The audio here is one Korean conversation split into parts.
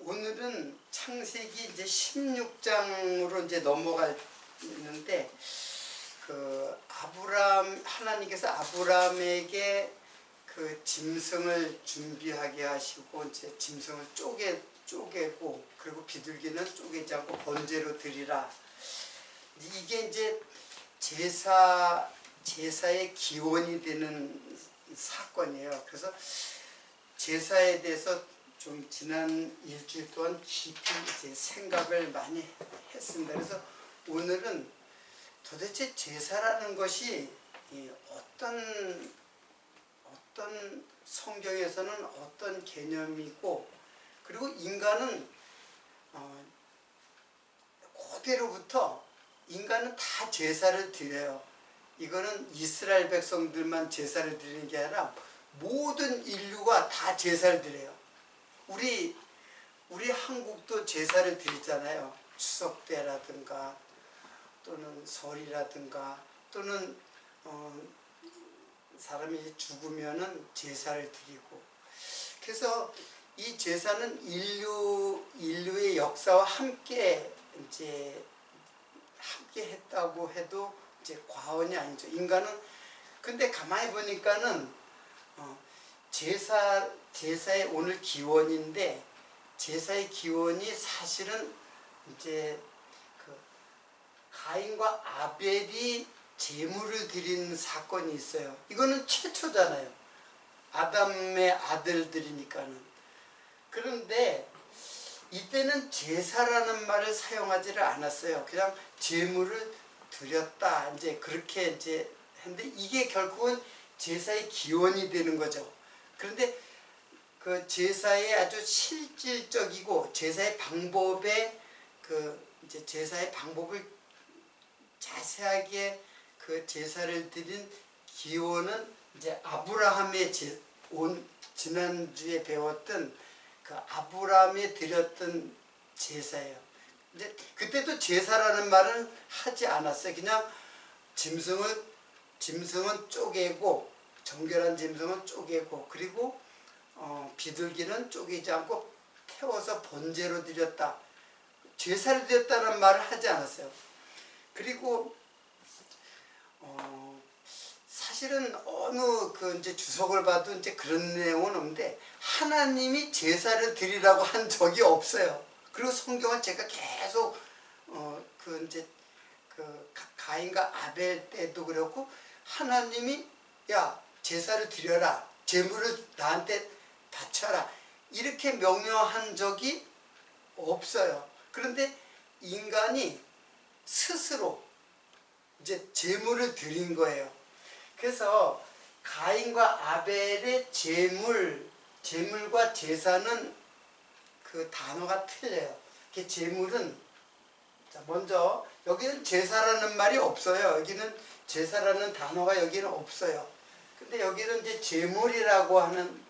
오늘은 창세기 이제 16장으로 이제 넘어가는데, 하나님께서 아브라함에게 그 짐승을 준비하게 하시고, 이제 짐승을 쪼개고, 그리고 비둘기는 쪼개지 않고 번제로 드리라. 이게 이제 제사의 기원이 되는 사건이에요. 그래서 제사에 대해서 좀 지난 일주일 동안 깊이 이제 생각을 많이 했습니다. 그래서 오늘은 도대체 제사라는 것이 어떤 성경에서는 어떤 개념이고, 그리고 인간은 그대로부터 인간은 다 제사를 드려요. 이거는 이스라엘 백성들만 제사를 드리는 게 아니라 모든 인류가 다 제사를 드려요. 우리 한국도 제사를 드리잖아요. 추석 때라든가 또는 설이라든가 또는 사람이 죽으면은 제사를 드리고, 그래서 이 제사는 인류의 역사와 함께 했다고 해도 이제 과언이 아니죠. 인간은 근데 가만히 보니까는 제사의 오늘 기원인데, 제사의 기원이 사실은 이제 가인과 아벨이 제물을 드린 사건이 있어요. 이거는 최초잖아요. 아담의 아들들이니까는. 그런데 이때는 제사라는 말을 사용하지를 않았어요. 그냥 제물을 드렸다, 이제 그렇게 이제 했는데, 이게 결국은 제사의 기원이 되는 거죠. 그런데 그 제사의 아주 실질적이고 제사의 방법에 이제 제사의 방법을 자세하게 그 제사를 드린 기원은 이제 아브라함의 지난주에 배웠던 그 아브라함이 드렸던 제사예요. 이제 그때도 제사라는 말은 하지 않았어요. 그냥 짐승은 쪼개고, 정결한 짐승은 쪼개고, 그리고 비둘기는 쪼개지 않고 태워서 번제로 드렸다. 제사를 드렸다는 말을 하지 않았어요. 그리고 사실은 어느 이제 주석을 봐도 이제 그런 내용은 없는데, 하나님이 제사를 드리라고 한 적이 없어요. 그리고 성경은 제가 계속 가인과 아벨 때도 그렇고, 하나님이 야 제사를 드려라, 제물을 나한테 바쳐라, 이렇게 명령한 적이 없어요. 그런데 인간이 스스로 이제 제물을 드린 거예요. 그래서 가인과 아벨의 제물과 제사는 그 단어가 틀려요. 제물은, 먼저 여기는 제사라는 말이 없어요. 여기는 제사라는 단어가 여기는 없어요. 근데 여기는 이제 제물이라고 하는,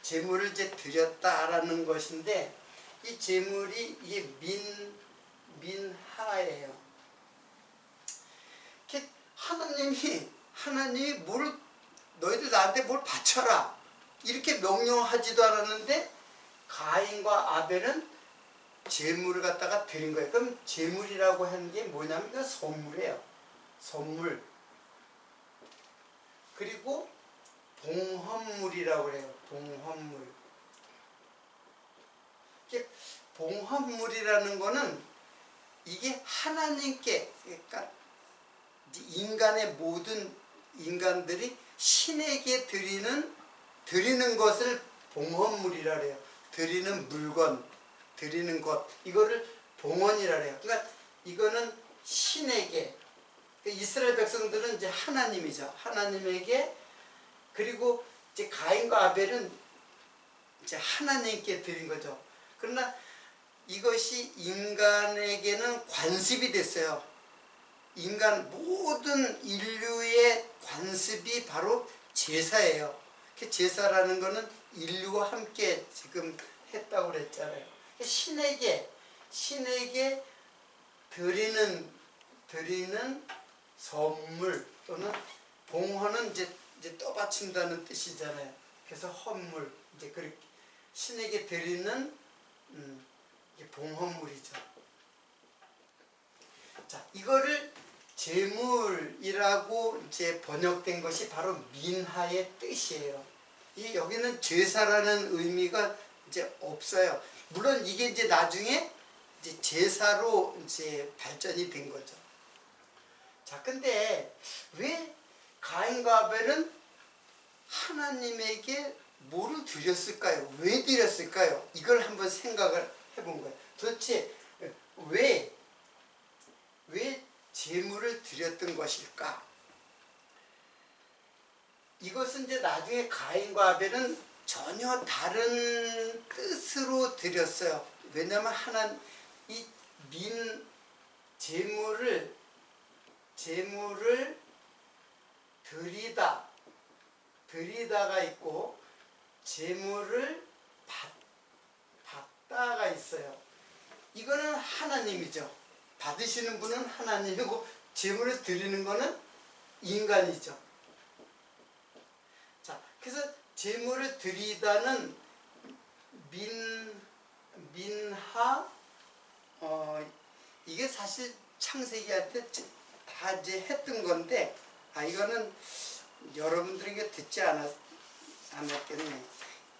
제물을 이제 드렸다라는 것인데, 이 제물이 이게 민하예요. 하나님이 너희들 나한테 뭘 바쳐라, 이렇게 명령하지도 않았는데, 가인과 아벨은 제물을 갖다가 드린 거예요. 그럼 제물이라고 하는 게 뭐냐면 이건 선물이에요. 선물. 그리고 봉헌물이라고 그래요. 봉헌물. 봉헌물이라는 거는 이게 하나님께, 그러니까 인간의 모든 인간들이 신에게 드리는 것을 봉헌물이라 그래요. 드리는 물건, 드리는 것, 이거를 봉헌이라 그래요. 그러니까 이거는 신에게, 이스라엘 백성들은 이제 하나님이죠. 하나님에게, 그리고 이제 가인과 아벨은 이제 하나님께 드린 거죠. 그러나 이것이 인간에게는 관습이 됐어요. 모든 인류의 관습이 바로 제사예요. 제사라는 것은 인류와 함께 지금 했다고 그랬잖아요. 신에게 드리는 선물, 또는 봉헌은 이제 떠받친다는 뜻이잖아요. 그래서 헌물, 이제 그렇게 신에게 드리는 이게 봉헌물이죠. 자, 이거를 제물이라고 이제 번역된 것이 바로 민하의 뜻이에요. 여기는 제사라는 의미가 이제 없어요. 물론 이게 이제 나중에 이제 제사로 이제 발전이 된 거죠. 자, 근데 왜 가인과 아벨은 하나님에게 뭐를 드렸을까요? 왜 드렸을까요? 이걸 한번 생각을 해본 거예요. 도대체 왜 제물을 드렸던 것일까? 이것은 이제 나중에 가인과 아벨은 전혀 다른 뜻으로 드렸어요. 왜냐하면 이 제물을 드리다가 있고 제물을 받다가 있어요. 이거는 하나님이죠. 받으시는 분은 하나님이고 제물을 드리는 거는 인간이죠. 자, 그래서 제물을 드리다는 민하 이게 사실 창세기 할 때 다 이제 했던 건데 이거는 여러분들에게 듣지 않았겠네.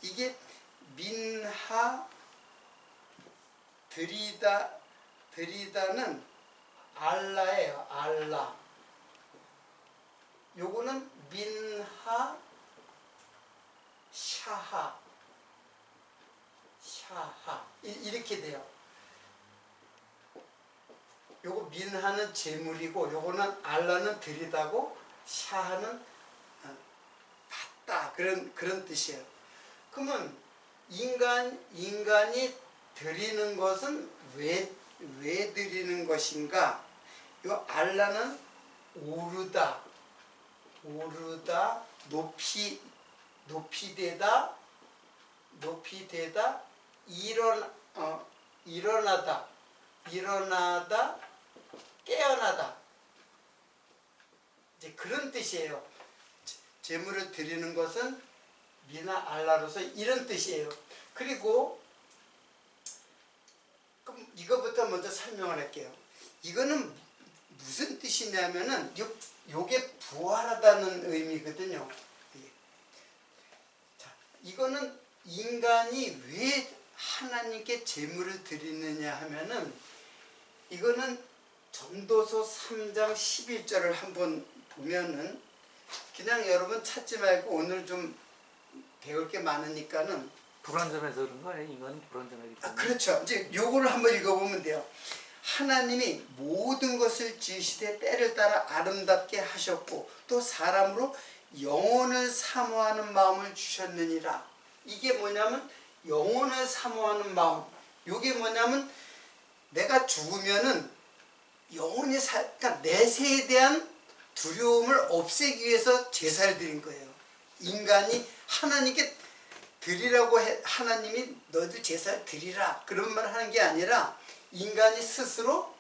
이게 민하 드리다는 알라예요. 알라. 요거는 민하 샤하 이렇게 돼요. 요거 민하는 제물이고 요거는 알라는 드리다고 샤하는 받다 그런 뜻이에요. 그러면 인간이 드리는 것은 왜 드리는 것인가? 요 알라는 오르다 높이 되다 일어나다 깨어나다 이제 그런 뜻이에요. 제물을 드리는 것은 미나 알라로서 이런 뜻이에요. 그리고 그럼 이거부터 먼저 설명을 할게요. 이거는 무슨 뜻이냐면은 요게 부활하다는 의미거든요. 자, 이거는 인간이 왜 하나님께 제물을 드리느냐 하면은 이거는 전도서 3장 11절을 한번 보면은 그냥 여러분 찾지 말고 오늘 좀 배울 게 많으니까는 불완전해서 그런 거 아니에요? 인간은 불완전하기 때문에. 그렇죠. 이제 요거를 한번 읽어보면 돼요. 하나님이 모든 것을 지으시되 때를 따라 아름답게 하셨고 또 사람으로 영혼을 사모하는 마음을 주셨느니라. 이게 뭐냐면 영혼을 사모하는 마음. 요게 뭐냐면 내가 죽으면은 영혼이 그러니까 내세에 대한 두려움을 없애기 위해서 제사를 드린 거예요. 인간이 하나님께 드리라고 하나님이 너희들 제사를 드리라 그런 말을 하는 게 아니라 인간이 스스로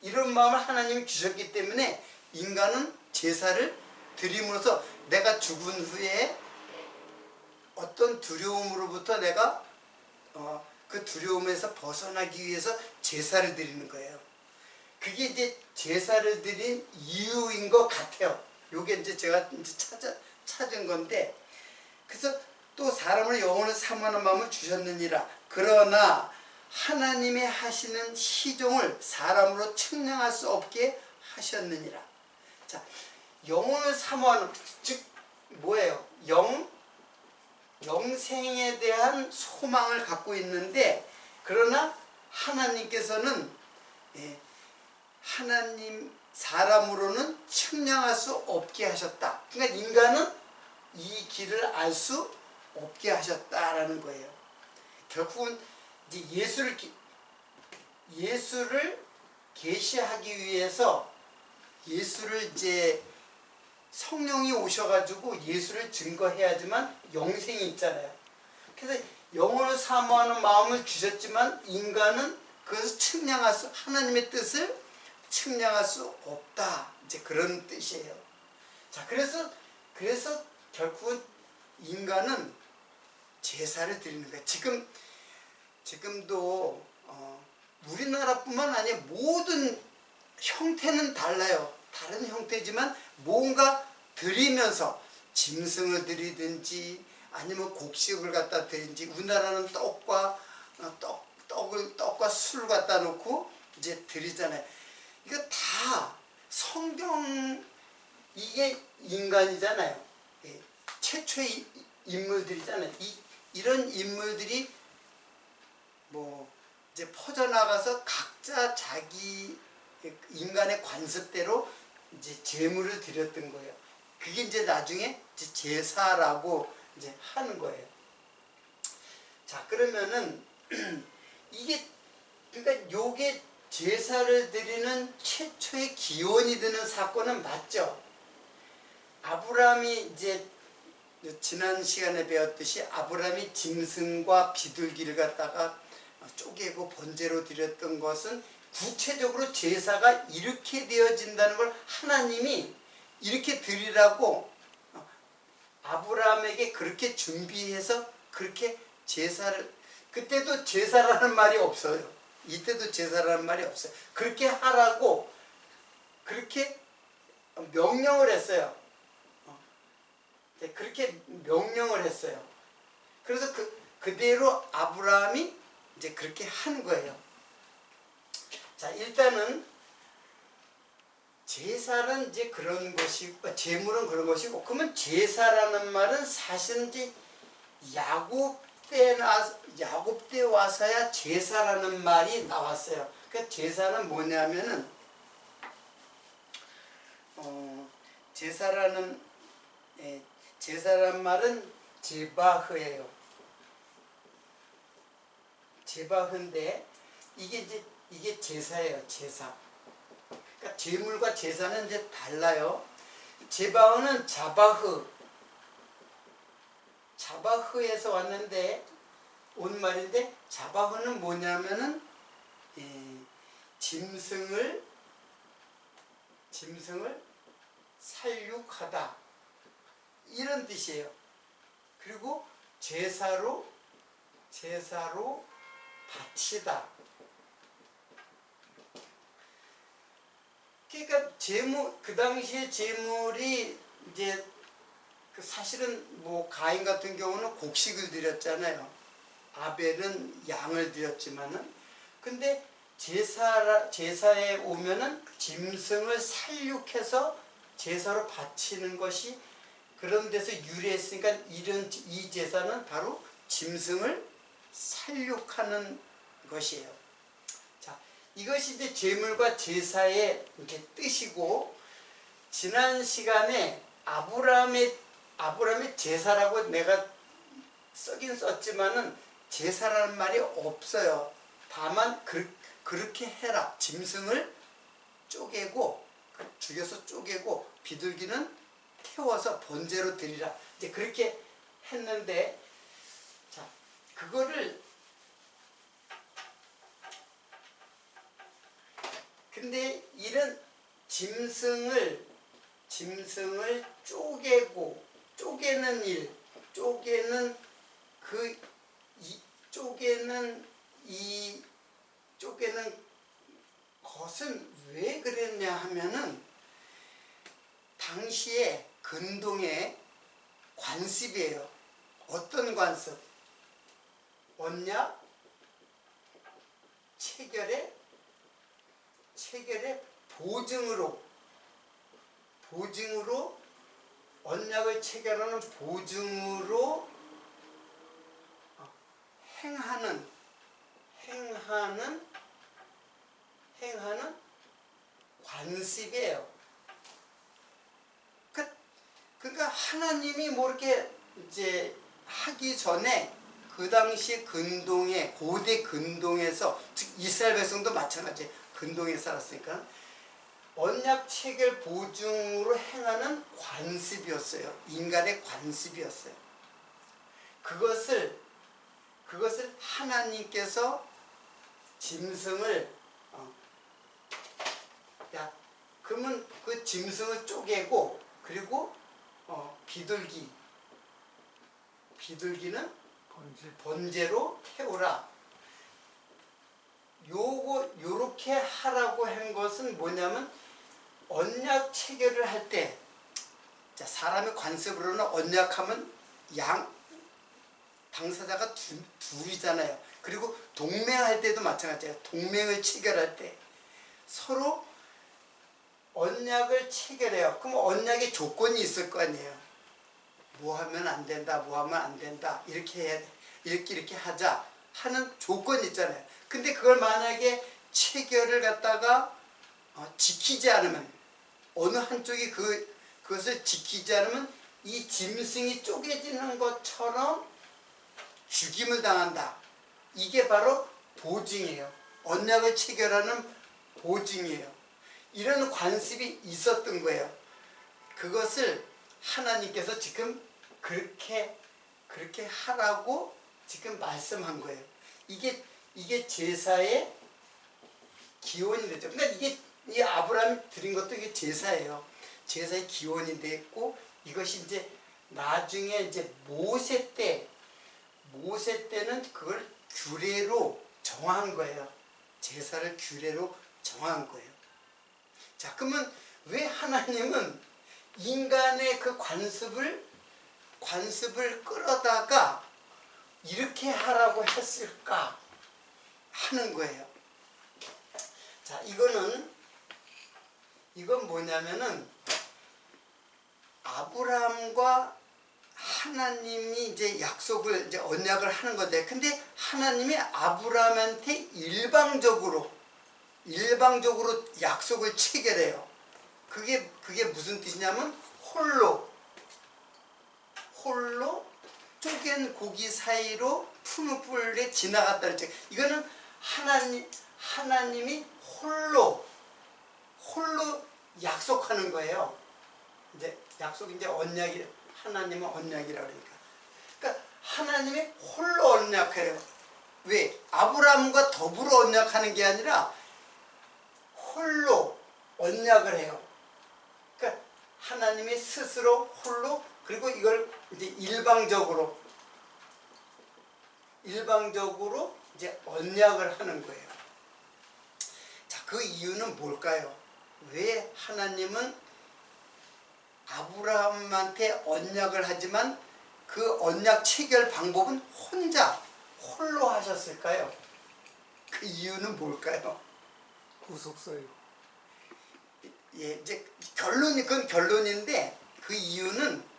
이런 마음을 하나님이 주셨기 때문에 인간은 제사를 드림으로써 내가 죽은 후에 어떤 두려움으로부터 내가 그 두려움에서 벗어나기 위해서 제사를 드리는 거예요. 그게 이제 제사를 드린 이유인 것 같아요. 요게 이제 제가 이제 찾은 건데, 그래서 또 사람을 영혼을 사모하는 마음을 주셨느니라. 그러나 하나님의 하시는 시종을 사람으로 측량할 수 없게 하셨느니라. 자, 영혼을 사모하는, 즉 뭐예요? 영생에 대한 소망을 갖고 있는데, 그러나 하나님께서는 하나님 사람으로는 측량할 수 없게 하셨다. 그러니까 인간은 이 길을 알 수 없게 하셨다라는 거예요. 결국은 이제 예수를 계시하기 위해서 예수를 이제 성령이 오셔가지고 예수를 증거해야지만 영생이 있잖아요. 그래서 영혼을 사모하는 마음을 주셨지만 인간은 그것을 하나님의 뜻을 측량할 수 없다. 이제 그런 뜻이에요. 자, 그래서 결국은 인간은 제사를 드리는 거예요. 지금 지금도 우리나라뿐만 아니라 모든 형태는 달라요. 다른 형태지만 뭔가 드리면서 짐승을 드리든지 아니면 곡식을 갖다 드리든지, 우리나라는 떡과 술을 갖다 놓고 이제 드리잖아요. 이거 다 성경, 이게 인간이잖아요. 예, 최초의 인물들이잖아요. 이런 인물들이 뭐 이제 퍼져나가서 각자 자기 인간의 관습대로 이제 제물을 드렸던 거예요. 그게 이제 나중에 이제 제사라고 이제 하는 거예요. 자, 그러면은 이게, 그러니까 요게 제사를 드리는 최초의 기원이 되는 사건은 맞죠? 아브라함이 이제 지난 시간에 배웠듯이 아브라함이 짐승과 비둘기를 갖다가 쪼개고 번제로 드렸던 것은 구체적으로 제사가 이렇게 되어진다는 걸 하나님이 이렇게 드리라고 아브라함에게 그렇게 준비해서 그렇게 제사를, 그때도 제사라는 말이 없어요. 이때도 제사라는 말이 없어요. 그렇게 하라고 그렇게 명령을 했어요. 그렇게 명령을 했어요. 그래서 그대로 아브라함이 이제 그렇게 한 거예요. 자, 일단은 제사는 이제 그런 것이고, 제물은 그런 것이고, 그러면 제사라는 말은 사실은 이제 야곱 때 와서야 제사라는 말이 나왔어요. 그러니까 제사는 뭐냐면은 제사라는 말은 제바흐예요. 제바흐인데 이게 제사예요. 제사. 그러니까 제물과 제사는 이제 달라요. 제바흐는 자바흐에서 왔는데 온 말인데, 자바흐는 뭐냐면은 짐승을 살육하다, 이런 뜻이에요. 그리고 제사로 바치다. 그러니까 그 당시에 제물이 이제 사실은 뭐 가인 같은 경우는 곡식을 드렸잖아요. 아벨은 양을 드렸지만은, 근데 제사에 오면은 짐승을 살육해서 제사로 바치는 것이 그런 데서 유래했으니까 이 제사는 바로 짐승을 살육하는 것이에요. 자, 이것이 이제 제물과 제사의 이렇게 뜻이고, 지난 시간에 아브라함의 제사라고 내가 쓰긴 썼지만은 제사라는 말이 없어요. 다만 그렇게 해라. 짐승을 죽여서 쪼개고 비둘기는 태워서 번제로 드리라. 이제 그렇게 했는데, 자, 그거를, 근데 이런 짐승을 쪼개는 것은 왜 그랬냐 하면은, 당시에 근동의 관습이에요. 어떤 관습? 언약, 체결의 보증으로 언약을 체결하는 보증으로 행하는 관습이에요. 그러니까 하나님이 뭐 이렇게 이제 하기 전에 그 당시 고대 근동에서, 즉 이스라엘 백성도 마찬가지, 근동에 살았으니까 언약 체결 보증으로 행하는 관습이었어요. 인간의 관습이었어요. 그것을 하나님께서 짐승을 그러면 그 짐승을 쪼개고, 그리고 비둘기는 번제로 태우라. 요렇게 하라고 한 것은 뭐냐면 언약 체결을 할 때, 자, 사람의 관습으로는 언약하면 당사자가 둘이잖아요. 그리고 동맹할 때도 마찬가지예요. 동맹을 체결할 때 서로 언약을 체결해요. 그럼 언약의 조건이 있을 거 아니에요. 뭐 하면 안 된다, 뭐 하면 안 된다, 이렇게 해야 돼, 이렇게 하자 하는 조건이 있잖아요. 근데 그걸 만약에 체결을 갖다가 지키지 않으면, 어느 한쪽이 그것을 지키지 않으면 이 짐승이 쪼개지는 것처럼 죽임을 당한다. 이게 바로 보증이에요. 언약을 체결하는 보증이에요. 이런 관습이 있었던 거예요. 그것을 하나님께서 지금 그렇게 하라고 지금 말씀한 거예요. 이게 제사의 기원이 되죠. 그러니까 이 아브라함이 드린 것도 이게 제사예요. 제사의 기원이 됐고, 이것이 이제 나중에 이제 모세 때는 그걸 규례로 정한 거예요. 제사를 규례로 정한 거예요. 자, 그러면 왜 하나님은 인간의 그 관습을 끌어다가 이렇게 하라고 했을까 하는 거예요. 자, 이건 뭐냐면은 아브라함과 하나님이 이제 언약을 하는 건데, 근데 하나님이 아브라함한테 일방적으로 약속을 체결해요. 그게 무슨 뜻이냐면 홀로 쪼갠 고기 사이로 푸른 뿔에 지나갔다는 책. 이거는 하나님이 홀로 약속하는 거예요. 이제 약속이 이제 언약이, 하나님은 언약이라 그러니까. 그러니까 하나님이 홀로 언약해요. 왜? 아브라함과 더불어 언약하는 게 아니라 홀로 언약을 해요. 그러니까 하나님이 스스로 홀로, 그리고 이걸 이제 일방적으로 이제 언약을 하는 거예요. 자, 그 이유는 뭘까요? 왜 하나님은 아브라함한테 언약을 하지만 그 언약 체결 방법은 홀로 하셨을까요? 그 이유는 뭘까요? 구속사유. 예, 이제 그건 결론인데, 그 이유는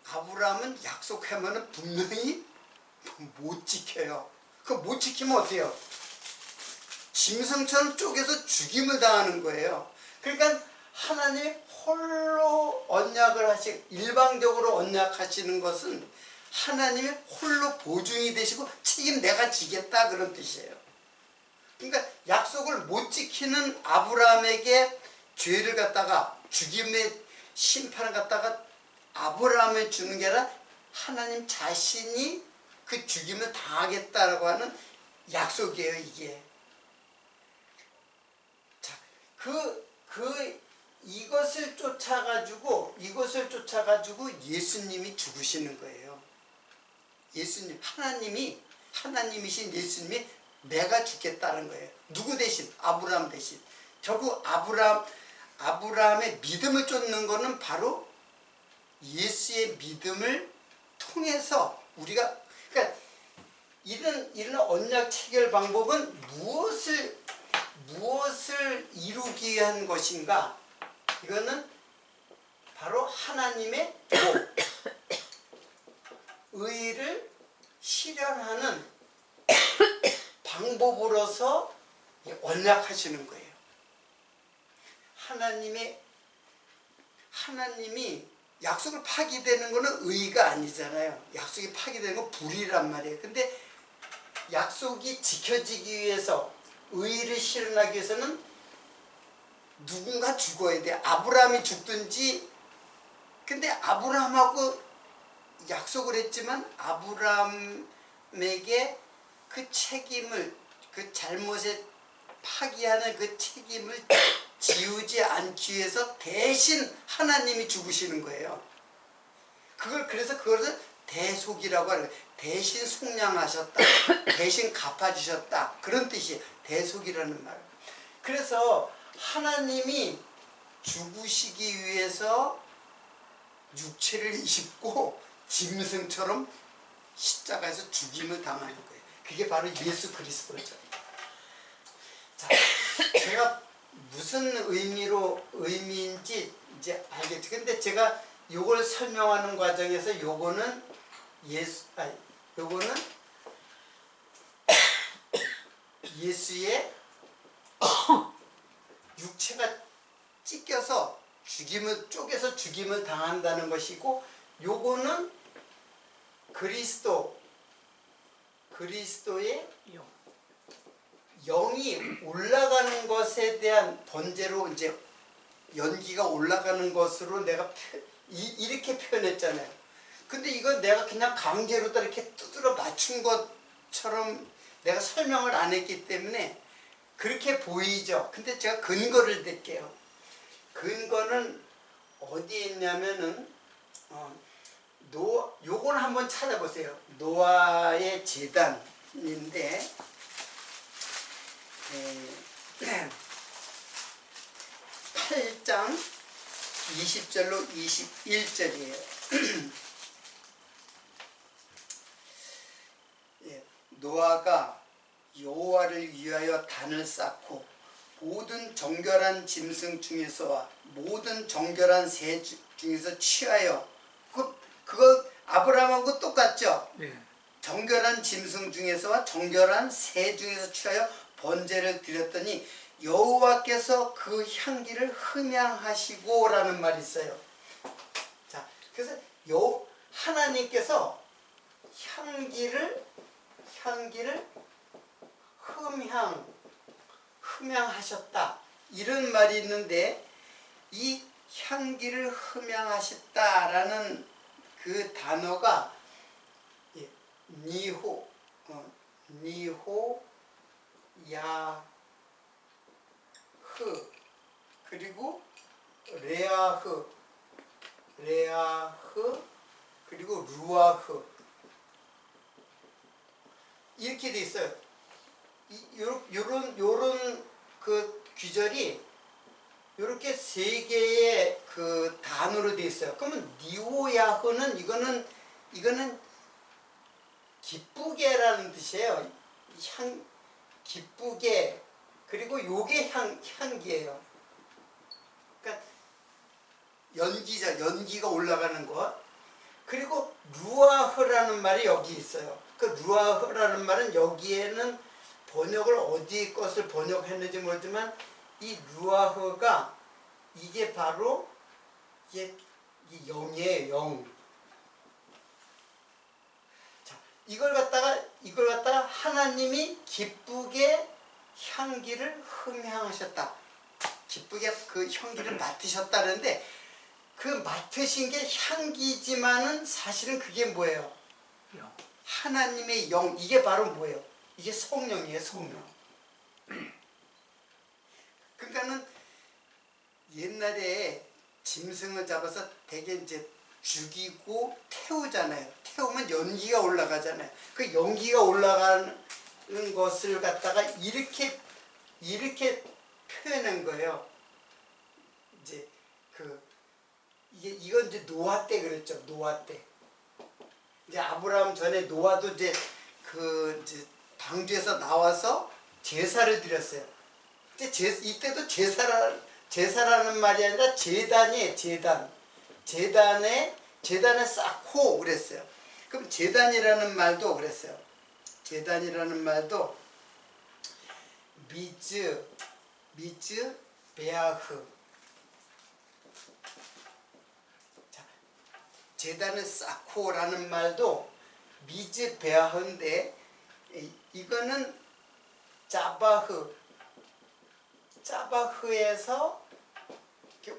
아브라함은 약속하면은 분명히 못 지켜요. 그 못 지키면 어때요? 짐승처럼 쪼개서 죽임을 당하는 거예요. 그러니까 하나님이 홀로 언약을 일방적으로 언약하시는 것은 하나님이 홀로 보증이 되시고 책임 내가 지겠다, 그런 뜻이에요. 그러니까 약속을 못 지키는 아브라함에게 죄를 갖다가, 죽임의 심판을 갖다가 아브라함에 주는 게 아니라 하나님 자신이 그 죽임을 당하겠다라고 하는 약속이에요, 이게. 자, 이것을 쫓아가지고 예수님이 죽으시는 거예요. 하나님이신 예수님이 내가 죽겠다는 거예요. 누구 대신? 아브라함 대신. 결국 아브라함의 믿음을 쫓는 거는 바로 예수의 믿음을 통해서 우리가, 그러니까 이런 언약 체결 방법은 무엇을 이루기 위한 것인가? 이거는 바로 하나님의 의를 실현하는 방법으로서 언약하시는 거예요. 하나님이 약속을 파기되는 것은 의가 아니잖아요. 약속이 파기되는 건 불이란 말이에요. 근데 약속이 지켜지기 위해서, 의를 실현하기 위해서는 누군가 죽어야 돼. 아브라함이 죽든지. 근데 아브라함하고 약속을 했지만 아브라함에게 그 책임을, 그 잘못에 파기하는 그 책임을 지우지 않기 위해서 대신 하나님이 죽으시는 거예요. 그래서 그것을 대속이라고 하는 거예요. 대신 속량하셨다. 대신 갚아주셨다. 그런 뜻이 대속이라는 말. 그래서 하나님이 죽으시기 위해서 육체를 입고 짐승처럼 십자가에서 죽임을 당하는 거예요. 그게 바로 예수 그리스도죠. 자, 제가 무슨 의미인지 이제 알겠죠. 근데 제가 요걸 설명하는 과정에서 요거는 요거는 예수의 육체가 찢겨서 쪼개서 죽임을 당한다는 것이고, 요거는 그리스도의 영이 올라가는 것에 대한 번제로 이제 연기가 올라가는 것으로 내가 이렇게 표현했잖아요. 근데 이건 내가 그냥 강제로 이렇게 두드려 맞춘 것처럼 내가 설명을 안 했기 때문에 그렇게 보이죠. 근데 제가 근거를 댈게요. 근거는 어디에 있냐면은 요거는 한번 찾아보세요. 노아의 제단인데 8장 20절로 21절이에요. 노아가 여호와를 위하여 단을 쌓고 모든 정결한 짐승 중에서와 모든 정결한 새 중에서 취하여, 그거 아브라함하고 똑같죠? 네. 정결한 짐승 중에서와 정결한 새 중에서 취하여 번제를 드렸더니 여호와께서 그 향기를 흠향하시고 라는 말이 있어요. 자, 그래서 하나님께서 향기를 흠향하셨다 이런 말이 있는데, 이 향기를 흠향하셨다라는 그 단어가 니호 야흐 그리고 레아흐 그리고 루아흐 이렇게 돼 있어요. 요런 그 귀절이 요렇게 세 개의 그 단어로 돼 있어요. 그러면 니오야흐는 이거는 기쁘게라는 뜻이에요. 기쁘게. 그리고 요게 향기예요. 그러니까 연기가 올라가는 것. 그리고 루아흐라는 말이 여기 있어요. 그 루아흐라는 말은 여기에는 번역을 어디 것을 번역했는지 모르지만 이 루아흐가 이게 바로 이게 영이에요. 영. 자, 이걸 갖다가 하나님이 기쁘게 향기를 흠향하셨다. 기쁘게 그 향기를 맡으셨다는데, 그 맡으신 게 향기지만은 사실은 그게 뭐예요? 하나님의 영. 이게 바로 뭐예요? 이게 성령이에요. 성령. 그러니까는 옛날에 짐승을 잡아서 대개 이제 죽이고 태우잖아요. 태우면 연기가 올라가잖아요. 그 연기가 올라가는 것을 갖다가 이렇게 표현한 거예요. 이제 이건 이제 노아 때 그랬죠. 노아 때. 이제 아브라함 전에 노아도 이제 이제 방주에서 나와서 제사를 드렸어요. 이때도 제사라는 말이 아니라 제단이에요. 제단에 쌓고 그랬어요. 그럼 제단이라는 말도 그랬어요. 제단이라는 말도 미즈 베아흐. 자, 제단을 쌓고라는 말도 미즈 베아흐인데, 이거는 자바흐에서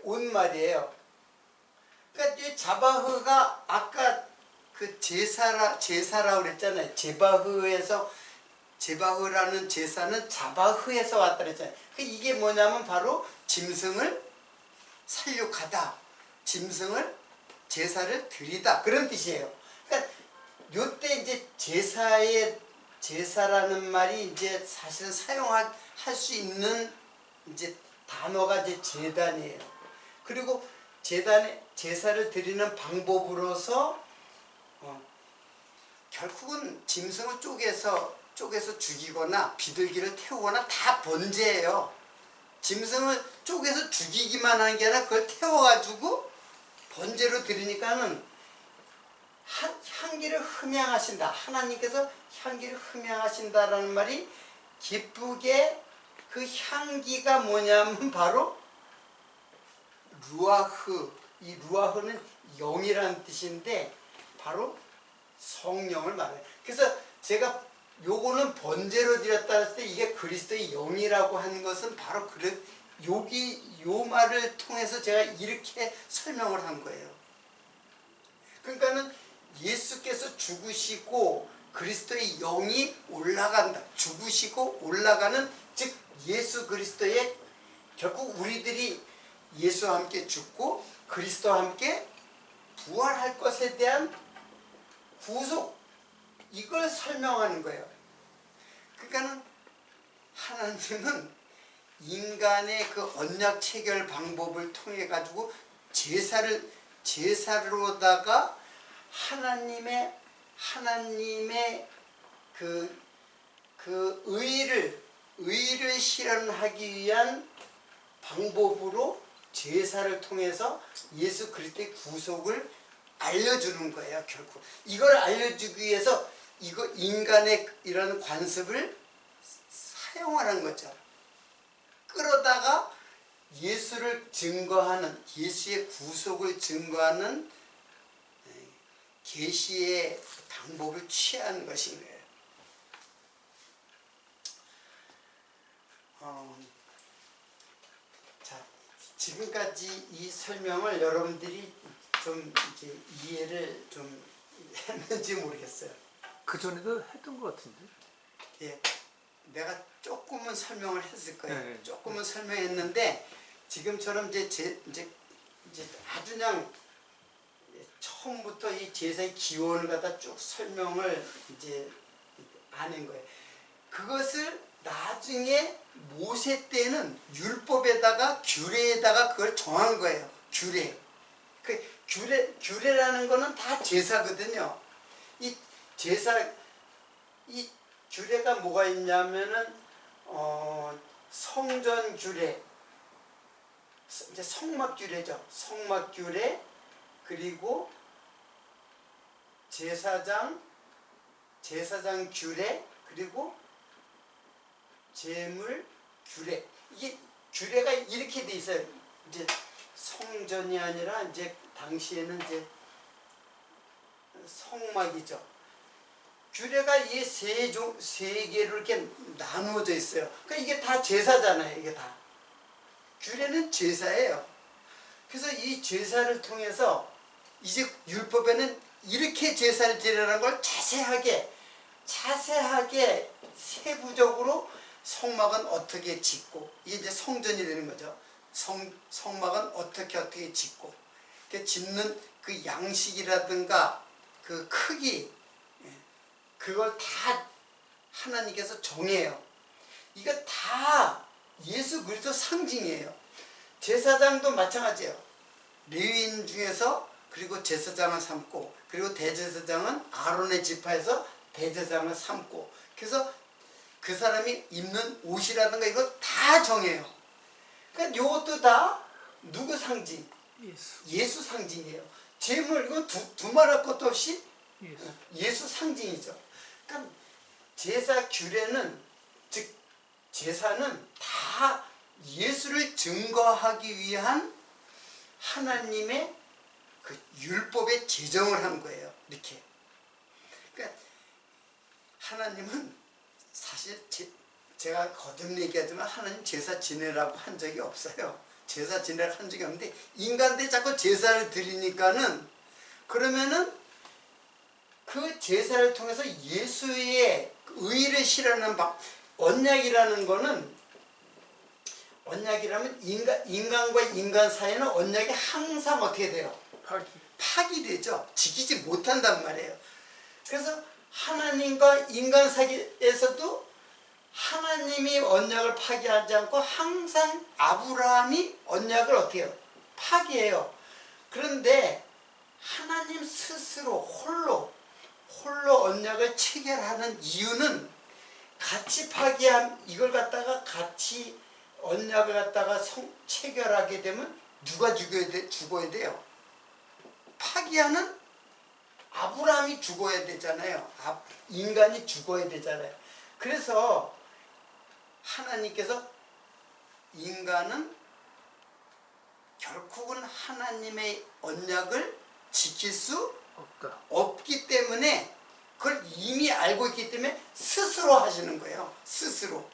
온 말이에요. 그러니까 이 자바흐가 아까 그 제사라고 그랬잖아요. 제바흐라는 제사는 자바흐에서 왔다 그랬잖아요. 이게 뭐냐면 바로 짐승을 살육하다, 짐승을 제사를 드리다 그런 뜻이에요. 그러니까 요때 이제 제사라는 말이 이제 사실 사용할 수 있는 이제 단어가 이제 제단이에요. 그리고 제사를 드리는 방법으로서 결국은 짐승을 쪼개서 죽이거나 비둘기를 태우거나 다 번제예요. 짐승을 쪼개서 죽이기만 하는 게 아니라 그걸 태워가지고 번제로 드리니까는 향기를 흠양하신다. 하나님께서 향기를 흠양하신다라는 말이 기쁘게 그 향기가 뭐냐면 바로 루아흐. 이 루아흐는 영이라는 뜻인데 바로 성령을 말해요. 그래서 제가 요거는 번제로 드렸다 했을 때 이게 그리스도의 영이라고 하는 것은 바로 요 말을 통해서 제가 이렇게 설명을 한 거예요. 그러니까는 예수께서 죽으시고 그리스도의 영이 올라간다. 죽으시고 올라가는 즉 예수 그리스도의 결국 우리들이 예수와 함께 죽고 그리스도와 함께 부활할 것에 대한 구속 이걸 설명하는 거예요. 그러니까는 하나님은 인간의 그 언약 체결 방법을 통해 가지고 제사로다가 하나님의 그 의를 실현하기 위한 방법으로 제사를 통해서 예수 그리스도의 구속을 알려주는 거예요. 결국 이걸 알려주기 위해서 인간의 이런 관습을 사용하는 거죠. 끌어다가 예수를 증거하는 예수의 구속을 증거하는 계시의 방법을 취하는 것인 거예요. 자, 지금까지 이 설명을 여러분들이 좀 이제 이해를 좀 했는지 모르겠어요. 그 전에도 했던 것 같은데. 예, 내가 조금은 설명을 했을 거예요. 네. 조금은 설명했는데 지금처럼 이제 아주 그냥 처음부터 이 제사의 기원을 갖다 쭉 설명을 이제 안 한 거예요. 그것을 나중에 모세 때는 율법에다가 규례에다가 그걸 정한 거예요. 규례. 그 규례라는 거는 다 제사거든요. 이 규례가 뭐가 있냐면은 성전 규례, 이제 성막 규례죠. 성막 규례 그리고 제사장 규례 그리고 제물 규례. 이게 규례가 이렇게 돼 있어요. 이제 성전이 아니라 이제 당시에는 이제 성막이죠. 규례가 이 세 개로 이렇게 나누어져 있어요. 그러니까 이게 다 제사잖아요. 이게 다. 규례는 제사예요. 그래서 이 제사를 통해서 이제 율법에는 이렇게 제사를 드리라는 걸 자세하게 세부적으로 성막은 어떻게 짓고 이게 이제 성전이 되는 거죠. 성막은 어떻게 짓고 그 짓는 그 양식이라든가 그 크기 그걸 다 하나님께서 정해요. 이거 다 예수 그리스도 상징이에요. 제사장도 마찬가지예요. 레위인 중에서 그리고 제사장을 삼고 그리고 대제사장은 아론의 지파에서 대제사장을 삼고 그래서 그 사람이 입는 옷이라든가 이거 다 정해요. 그러니까 이것도 다 누구 상징? 예수 상징이에요. 제물 이건 두말할 것도 없이 예수 상징이죠. 그러니까 제사 규례는 즉 제사는 다 예수를 증거하기 위한 하나님의 그 율법의 제정을 한 거예요. 이렇게. 그러니까 하나님은 사실 제가 거듭 얘기하지만 하나님 제사 지내라고 한 적이 없어요. 제사 지내라고 한 적이 없는데 인간들이 자꾸 제사를 드리니까는 그러면은 그 제사를 통해서 예수의 의를 실현하는 언약이라는 거는 언약이라면 인간과 인간 사이에는 언약이 항상 어떻게 돼요? 파기되죠. 지키지 못한단 말이에요. 그래서 하나님과 인간 사이에서도 하나님이 언약을 파기하지 않고 항상 아브라함이 언약을 어떻게 해요? 파기해요. 그런데 하나님 스스로 홀로 언약을 체결하는 이유는 같이 파기한 이걸 갖다가 같이 언약을 갖다가 체결하게 되면 누가 죽어야 돼요? 파기하는 아브라함이 죽어야 되잖아요. 인간이 죽어야 되잖아요. 그래서 하나님께서 인간은 결국은 하나님의 언약을 지킬 수 없기 때문에 그걸 이미 알고 있기 때문에 스스로 하시는 거예요. 스스로.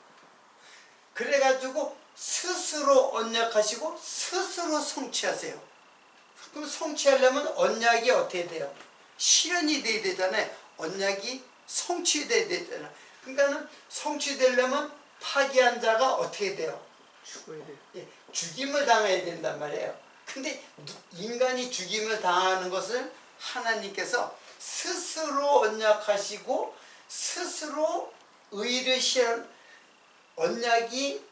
그래가지고 스스로 언약하시고 스스로 성취하세요. 그럼 성취하려면 언약이 어떻게 돼요? 실현이 돼야 되잖아요. 언약이 성취돼야 되잖아요. 그러니까는 성취되려면 파기한 자가 어떻게 돼요? 죽어야 돼요. 예, 죽임을 당해야 된단 말이에요. 근데 인간이 죽임을 당하는 것을 하나님께서 스스로 언약하시고 스스로 의를 실현, 언약이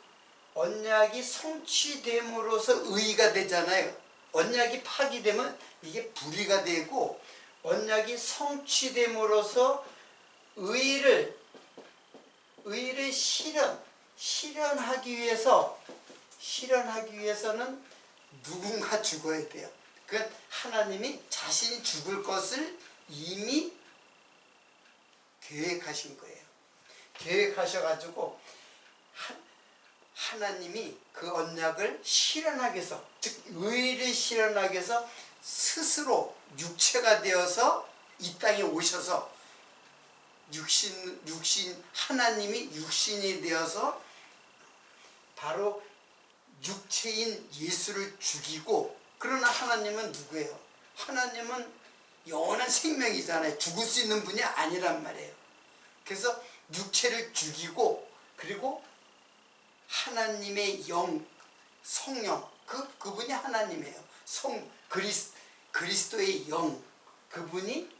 성취됨으로써 의가 되잖아요. 언약이 파기되면 이게 불의가 되고, 언약이 성취됨으로써 의를 실현하기 위해서는 누군가 죽어야 돼요. 그 하나님이 자신이 죽을 것을 이미 계획하신 거예요. 계획하셔가지고 하나님이 그 언약을 실현하기 위해서, 즉 의를 실현하기 위해서 스스로 육체가 되어서 이 땅에 오셔서 하나님이 육신이 되어서 바로 육체인 예수를 죽이고, 그러나 하나님은 누구예요? 하나님은 영원한 생명이잖아요. 죽을 수 있는 분이 아니란 말이에요. 그래서 육체를 죽이고, 그리고 하나님의 영, 성령, 그분이 하나님이에요. 그리스도의 영, 그분이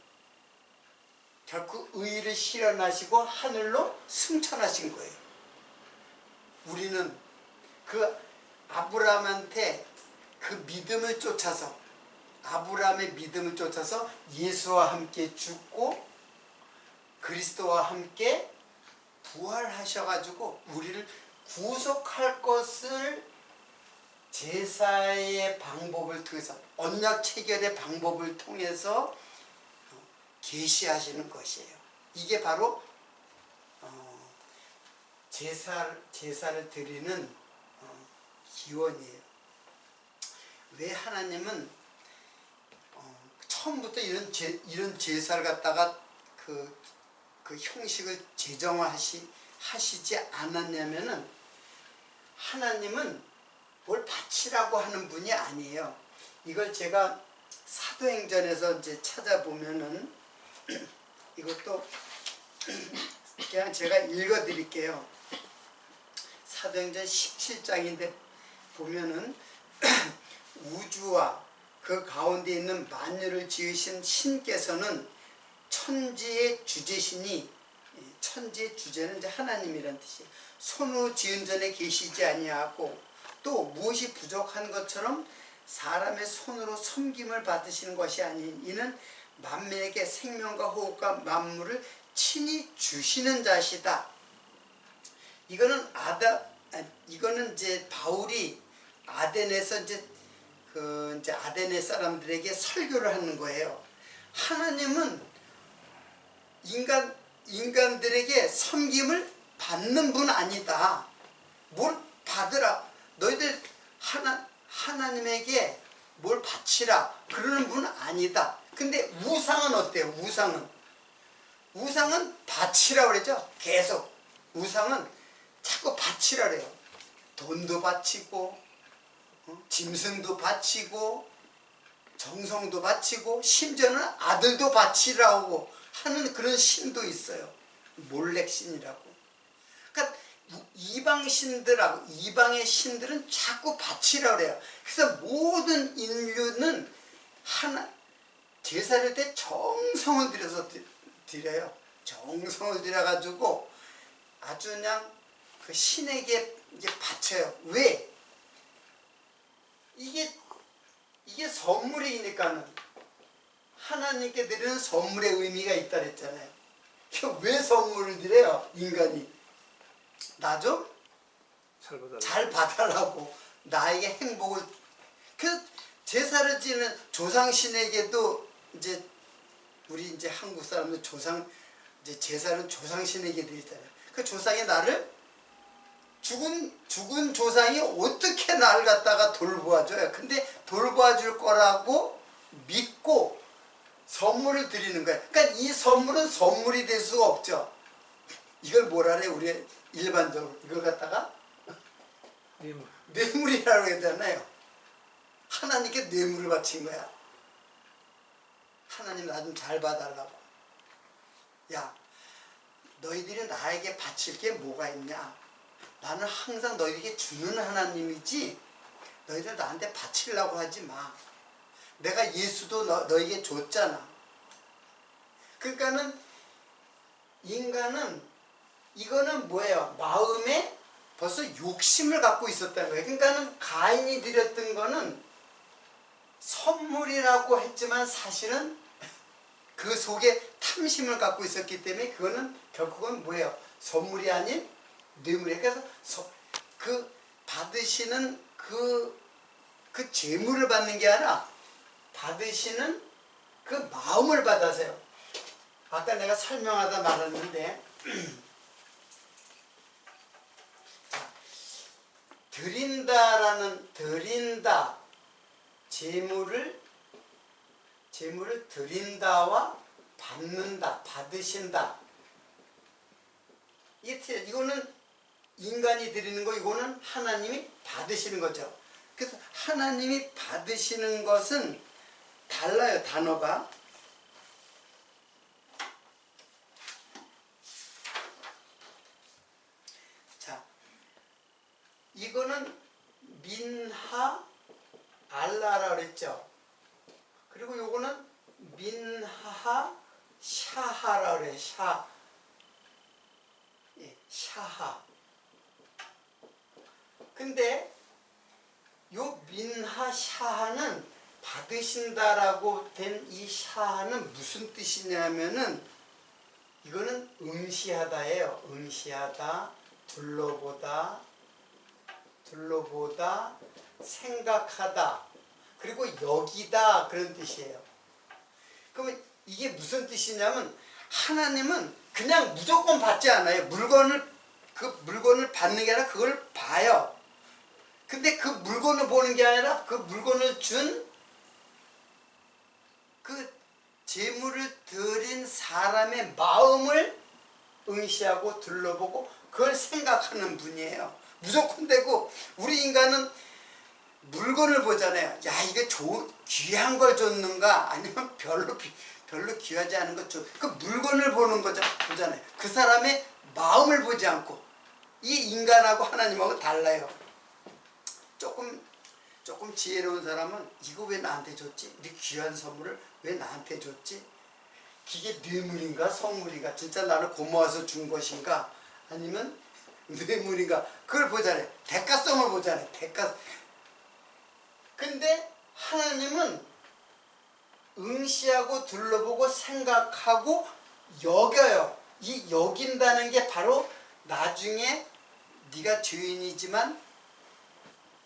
결국 의를 실현하시고 하늘로 승천하신 거예요. 우리는 그 아브라함한테 그 믿음을 쫓아서, 아브라함의 믿음을 쫓아서 예수와 함께 죽고 그리스도와 함께 부활하셔가지고 우리를 구속할 것을 제사의 방법을 통해서, 언약 체결의 방법을 통해서 계시하시는 것이에요. 이게 바로 제사를 드리는 기원이에요. 왜 하나님은 처음부터 이런 제사를 갖다가 그 형식을 제정하시지 않았냐면은, 하나님은 뭘 바치라고 하는 분이 아니에요. 이걸 제가 사도행전에서 이제 찾아보면은 이것도 그냥 제가 읽어 드릴게요. 사도행전 17장인데 보면은 우주와 그 가운데 있는 만유를 지으신 신께서는 천지의 주제시니, 천지의 주제는 이제 하나님이란 뜻이에요. 손으로 지은 전에 계시지 아니하고 또 무엇이 부족한 것처럼 사람의 손으로 섬김을 받으시는 것이 아닌 이는 만민에게 생명과 호흡과 만물을 친히 주시는 자시다. 이거는 이제 바울이 아덴에서 이제 아덴의 사람들에게 설교를 하는 거예요. 하나님은 인간들에게 섬김을 받는 분 아니다. 뭘 받으라. 너희들 하나님에게 뭘 바치라. 그러는 분 아니다. 근데 우상은 어때요? 우상은 바치라 그러죠. 계속. 우상은 자꾸 바치라 그래요. 돈도 바치고, 짐승도 바치고, 정성도 바치고, 심지어는 아들도 바치라고 하는 그런 신도 있어요. 몰렉신이라고. 그러니까 이방의 신들은 자꾸 바치라 그래요. 그래서 모든 인류는 제사를 때 정성을 들여서 드려요. 정성을 들여가지고 아주 그냥 그 신에게 이제 바쳐요. 왜? 이게 선물이니까는 하나님께 드리는 선물의 의미가 있다 그랬잖아요. 왜 선물을 드려요? 인간이 나 좀 잘 봐달라고, 나에게 행복을. 그 제사를 지는 조상신에게도 이제 우리 이제 한국 사람들 조상 이제 제사는 조상신에게 드리잖아요. 그 조상이 나를 죽은 조상이 어떻게 나를 갖다가 돌보아줘요. 근데 돌보아줄 거라고 믿고 선물을 드리는 거예요. 그러니까 이 선물은 선물이 될 수가 없죠. 이걸 뭐라 그래 우리 일반적으로 이걸 갖다가 뇌물이라고 했잖아요. 하나님께 뇌물을 바친 거야. 하나님 나 좀 잘 봐달라고. 야, 너희들이 나에게 바칠 게 뭐가 있냐? 나는 항상 너희에게 주는 하나님이지 너희들 나한테 바치려고 하지 마. 내가 예수도 너에게 줬잖아. 그러니까는 인간은 이거는 뭐예요? 마음에 벌써 욕심을 갖고 있었다는 거예요. 그러니까는 가인이 드렸던 거는 선물이라고 했지만 사실은 그 속에 탐심을 갖고 있었기 때문에 그거는 결국은 뭐예요? 선물이 아닌 뇌물이에요. 그래서 그 받으시는 그 재물을 받는 게 아니라 받으시는 그 마음을 받아서요. 아까 내가 설명하다 말았는데 드린다 재물을 드린다와 받는다, 받으신다. 이거는 인간이 드리는 거, 이거는 하나님이 받으시는 거죠. 그래서 하나님이 받으시는 것은 달라요, 단어가. 자, 이거는 민하 알라라고 그랬죠. 그리고 요거는 민하 샤하라고 그래요. 샤하. 근데 요 민하 샤하는 받으신다라고 된 이 샤하는 무슨 뜻이냐면은 이거는 응시하다예요. 응시하다, 둘러보다, 생각하다, 그리고 여기다, 그런 뜻이에요. 그러면 이게 무슨 뜻이냐면 하나님은 그냥 무조건 받지 않아요. 그 물건을 받는 게 아니라 그걸 봐요. 근데 그 물건을 보는 게 아니라 그 물건을 준 그 재물을 드린 사람의 마음을 응시하고 둘러보고 그걸 생각하는 분이에요. 무조건 되고, 우리 인간은 물건을 보잖아요. 야, 이게 귀한 걸 줬는가? 아니면 별로 귀하지 않은 것 줘. 그 물건을 보는 보잖아요. 그 사람의 마음을 보지 않고. 이 인간하고 하나님하고 달라요. 조금 지혜로운 사람은 이거 왜 나한테 줬지? 이 귀한 선물을 왜 나한테 줬지? 이게 뇌물인가 선물인가? 진짜 나를 고마워서 준 것인가? 아니면 뇌물인가? 그걸 보잖아요. 대가성을 보잖아요. 근데 하나님은 응시하고 둘러보고 생각하고 여겨요. 이 여긴다는 게 바로 나중에 네가 죄인이지만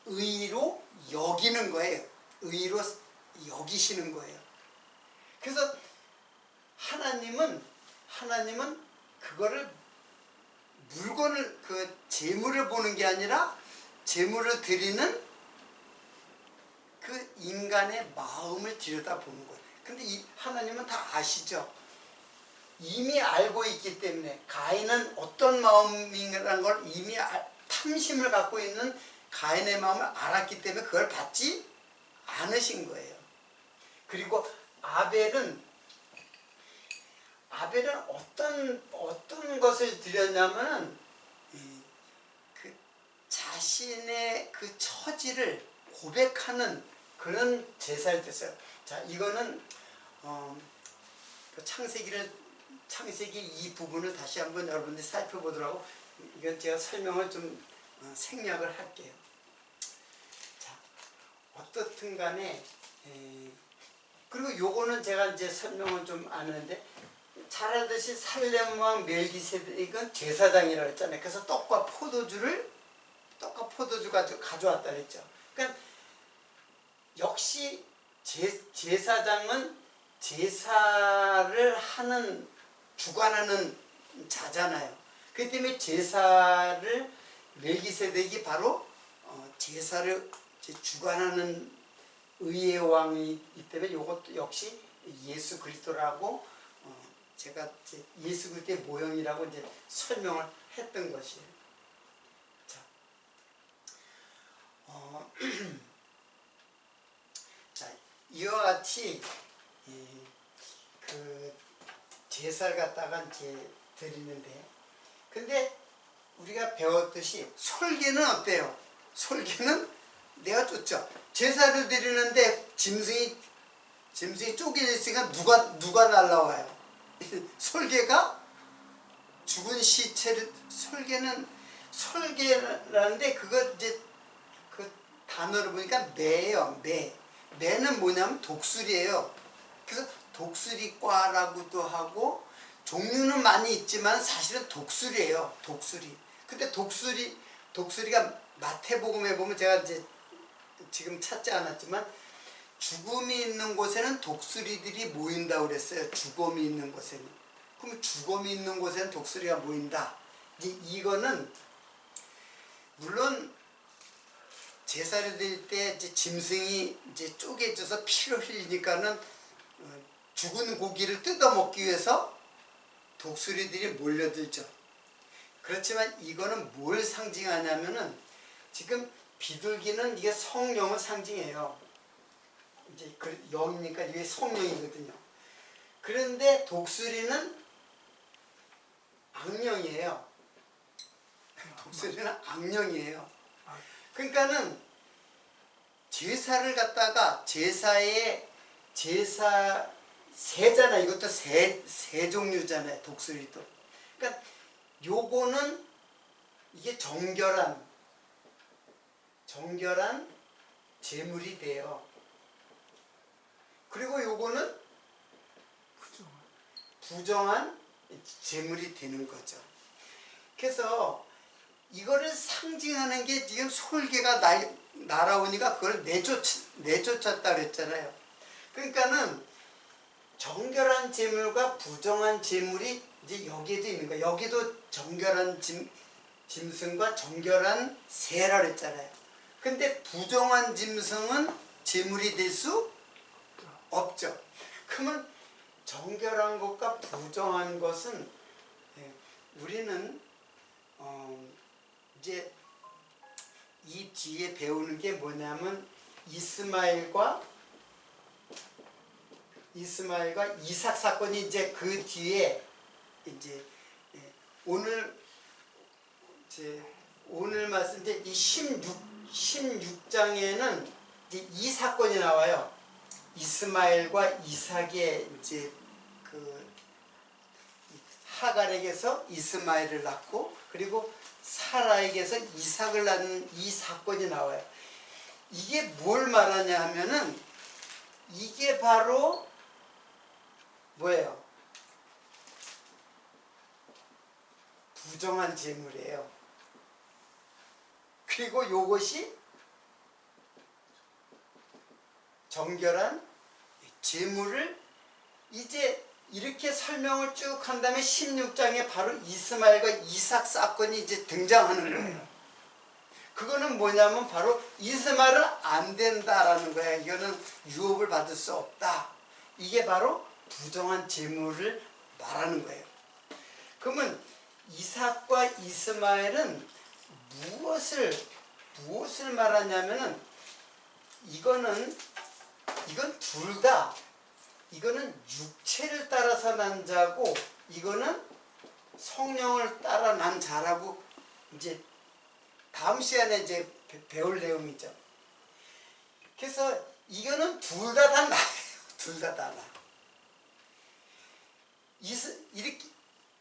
의로 여기는 거예요. 의로 여기시는 거예요. 그래서 하나님은 그거를 물건을 그 재물을 보는 게 아니라 재물을 드리는 그 인간의 마음을 들여다보는 거예요. 근데 하나님은 다 아시죠? 이미 알고 있기 때문에 가인은 어떤 마음이라는 걸 이미 탐심을 갖고 있는 가인의 마음을 알았기 때문에 그걸 받지 않으신 거예요. 그리고 아벨은 어떤 것을 드렸냐면은 그 자신의 그 처지를 고백하는 그런 제사를 드렸어요. 자, 이거는 그 창세기 이 부분을 다시 한번 여러분들이 살펴보더라고. 이건 제가 설명을 좀 생략을 할게요. 자, 어떻든 간에 그리고 요거는 제가 이제 설명을 좀 아는데, 잘 알듯이 살렘 왕 멜기세덱은 제사장이라고 했잖아요. 그래서 떡과 포도주 가져왔다 그랬죠. 그러니까 역시 제사장은 제사를 주관하는 자잖아요. 그렇기 때문에 제사를 멜기세덱이 바로 제사를 주관하는 의의 왕이기 때문에 이것도 역시 예수 그리스도라고 제가 예수 그리스도의 모형이라고 이제 설명을 했던 것이에요. 자, 자, 이와 같이 그 제사를 갖다가 이제 드리는데, 근데 우리가 배웠듯이 솔개는 어때요? 솔개는 내가 쫓죠. 제사를 드리는데 짐승이 쪼개져 있으니까 누가 날라와요? 솔개가 죽은 시체를, 솔개라는데 그거 이제 그 단어를 보니까 매예요. 매는 뭐냐면 독수리예요. 그래서 독수리과라고도 하고, 종류는 많이 있지만 사실은 독수리예요. 독수리. 근데 독수리가 마태복음에 보면, 제가 이제 지금 찾지 않았지만 죽음이 있는 곳에는 독수리들이 모인다고 그랬어요. 죽음이 있는 곳에는. 그럼 죽음이 있는 곳에는 독수리가 모인다. 이거는 물론 제사를 드릴 때 이제 짐승이 이제 쪼개져서 피를 흘리니까는 죽은 고기를 뜯어먹기 위해서 독수리들이 몰려들죠. 그렇지만 이거는 뭘 상징하냐면은, 지금 비둘기는 이게 성령을 상징해요. 이제 영이니까 이게 성령이거든요. 그런데 독수리는 악령이에요. 독수리는 악령이에요. 그러니까는 제사를 갖다가 새잖아. 이것도 새 종류잖아요. 독수리도. 그러니까 요거는 이게 정결한 제물이 돼요. 그리고 요거는 부정한 제물이 되는 거죠. 그래서 이거를 상징하는 게, 지금 솔개가 날아오니까 그걸 내쫓았다 그랬잖아요. 그러니까는 정결한 제물과 부정한 제물이 이제 여기에도 있는 거예요. 여기도 정결한 짐승과 정결한 새라 그랬잖아요. 근데 부정한 짐승은 제물이 될 수 없죠. 그러면 정결한 것과 부정한 것은, 우리는 이제 이 뒤에 배우는 게 뭐냐면, 이스마엘과 이삭 사건이 이제 그 뒤에 이제 오늘 말씀 이제 이 16장에는 이제 이 사건이 나와요. 이스마엘과 이삭의 이제 그 하갈에게서 이스마엘을 낳고, 그리고 사라에게서 이삭을 낳는 이 사건이 나와요. 이게 뭘 말하냐 하면은, 이게 바로 뭐예요? 부정한 제물이에요. 그리고 요것이 정결한 제물을, 이제 이렇게 설명을 쭉 한 다음에 16장에 바로 이스마엘과 이삭 사건이 이제 등장하는 거예요. 그거는 뭐냐면 바로 이스마엘은 안 된다라는 거예요. 이거는 유업을 받을 수 없다. 이게 바로 부정한 제물을 말하는 거예요. 그러면 이삭과 이스마엘은 무엇을 말하냐면은, 이건 둘 다, 이거는 육체를 따라서 난 자고, 이거는 성령을 따라 난 자라고 이제 다음 시간에 이제 배울 내용이죠. 그래서 이거는 둘 다 나요. 둘 다 나. 이렇게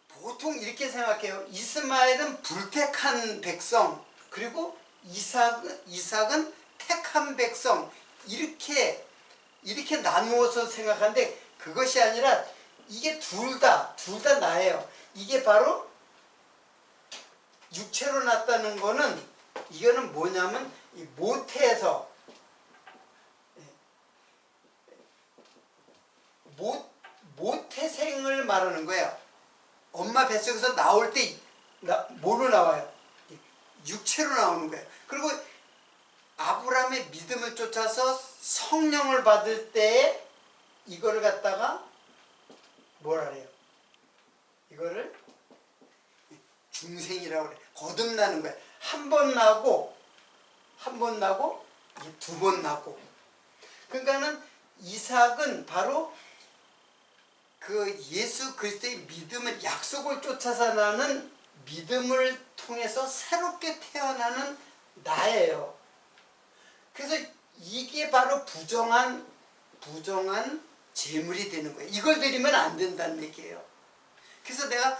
보통 이렇게 생각해요. 이스마엘은 불택한 백성, 그리고 이삭은 택한 백성, 이렇게 나누어서 생각하는데 그것이 아니라 이게 둘 다 나예요. 이게 바로 육체로 났다는 거는 이거는 뭐냐면 이 모태에서 모태생을 말하는 거예요. 엄마 뱃속에서 나올 때 뭐로 나와요? 육체로 나오는 거예요. 그리고 아브라함의 믿음을 쫓아서 성령을 받을 때 이거를 갖다가 뭐라 그래요? 이거를 중생이라고 그래. 거듭나는 거예요. 한 번 나고 두 번 나고. 그러니까는 이삭은 바로 그 예수 그리스도의 믿음을, 약속을 쫓아서 나는 믿음을 통해서 새롭게 태어나는 나예요. 그래서 이게 바로 부정한 재물이 되는 거예요. 이걸 드리면 안 된다는 얘기예요. 그래서 내가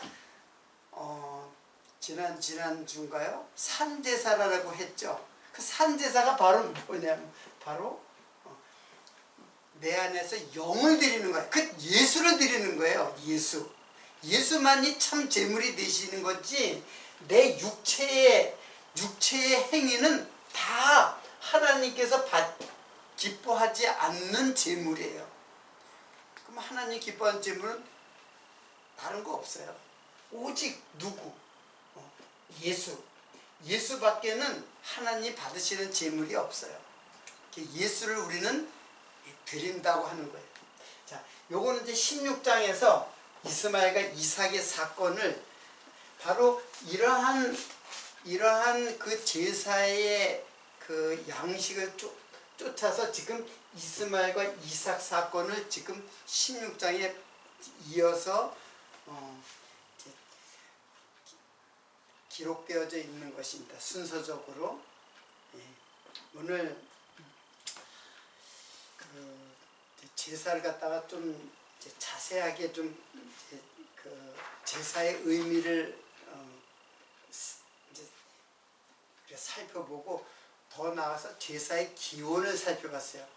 지난 주인가요? 산제사라고 했죠. 그 산제사가 바로 뭐냐면 바로 내 안에서 영을 드리는 거예요. 그 예수를 드리는 거예요. 예수만이 참 재물이 되시는 거지, 내 육체의 행위는 다 하나님께서 기뻐하지 않는 재물이에요. 그럼 하나님 기뻐하는 재물은 다른 거 없어요. 오직 누구? 예수밖에는 하나님 받으시는 재물이 없어요. 예수를 우리는 드린다고 하는 거예요. 자, 요거는 이제 16장에서 이스마엘과 이삭의 사건을 바로 이러한 그 제사의 그 양식을 쫓아서 지금 이스마엘과 이삭 사건을 지금 16장에 이어서 기록되어져 있는 것입니다. 순서적으로. 오늘 제사를 갖다가 좀 자세하게 그 제사의 의미를 살펴보고, 더 나아가서 제사의 기원을 살펴봤어요.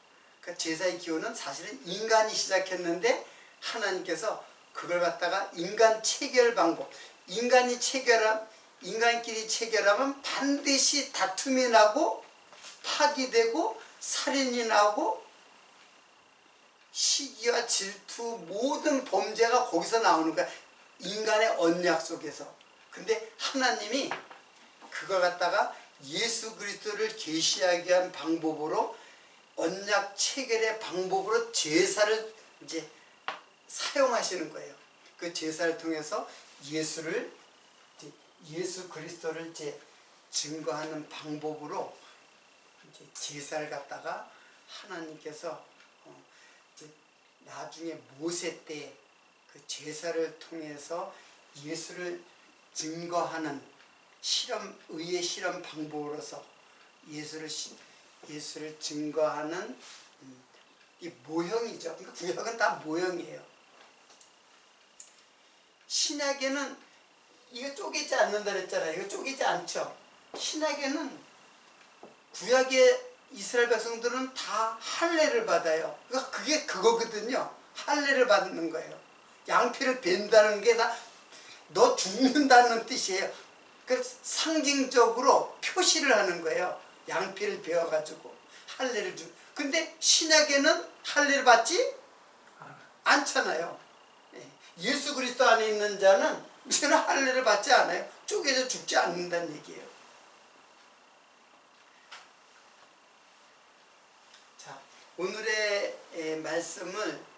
그러니까 제사의 기원은 사실은 인간이 시작했는데 하나님께서 그걸 갖다가 인간 체결 방법, 인간끼리 체결하면 반드시 다툼이 나고 파기되고 살인이 나고 시기와 질투, 모든 범죄가 거기서 나오는 거야. 인간의 언약 속에서. 근데 하나님이 그걸 갖다가 예수 그리스도를 계시하기 위한 방법으로, 언약 체결의 방법으로 제사를 이제 사용하시는 거예요. 그 제사를 통해서 예수 그리스도를 이제 증거하는 방법으로 이제 제사를 갖다가 하나님께서 이제 나중에 모세 때 그 제사를 통해서 예수를 증거하는 의의 실험 방법으로서 예수를 증거하는 이 모형이죠. 구약은 다 모형이에요. 신약에는 이거 쪼개지 않는다 그랬잖아요. 이거 쪼개지 않죠. 신약에는 구약의 이스라엘 백성들은 다 할례를 받아요. 그게 그거거든요. 할례를 받는 거예요. 양피를 벤다는 게 다 너 죽는다는 뜻이에요. 그래서 상징적으로 표시를 하는 거예요. 양피를 베어가지고 할례를 근데 신약에는 할례를 받지 않잖아요. 예수 그리스도 안에 있는 자는 이제는 할례를 받지 않아요. 쪼개져 죽지 않는다는 얘기예요. 자, 오늘의 말씀을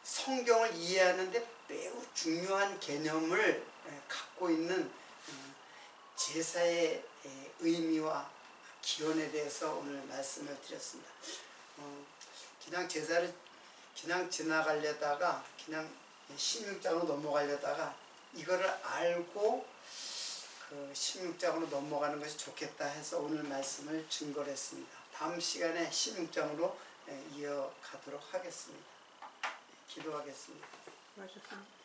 성경을 이해하는데 매우 중요한 개념을 갖고 있는 제사의 의미와 기원에 대해서 오늘 말씀을 드렸습니다. 그냥 제사를 그냥 지나가려다가, 그냥 16장으로 넘어가려다가 이거를 알고 그 16장으로 넘어가는 것이 좋겠다 해서 오늘 말씀을 증거를 했습니다. 다음 시간에 16장으로 이어가도록 하겠습니다. 기도하겠습니다. 수고하셨습니다.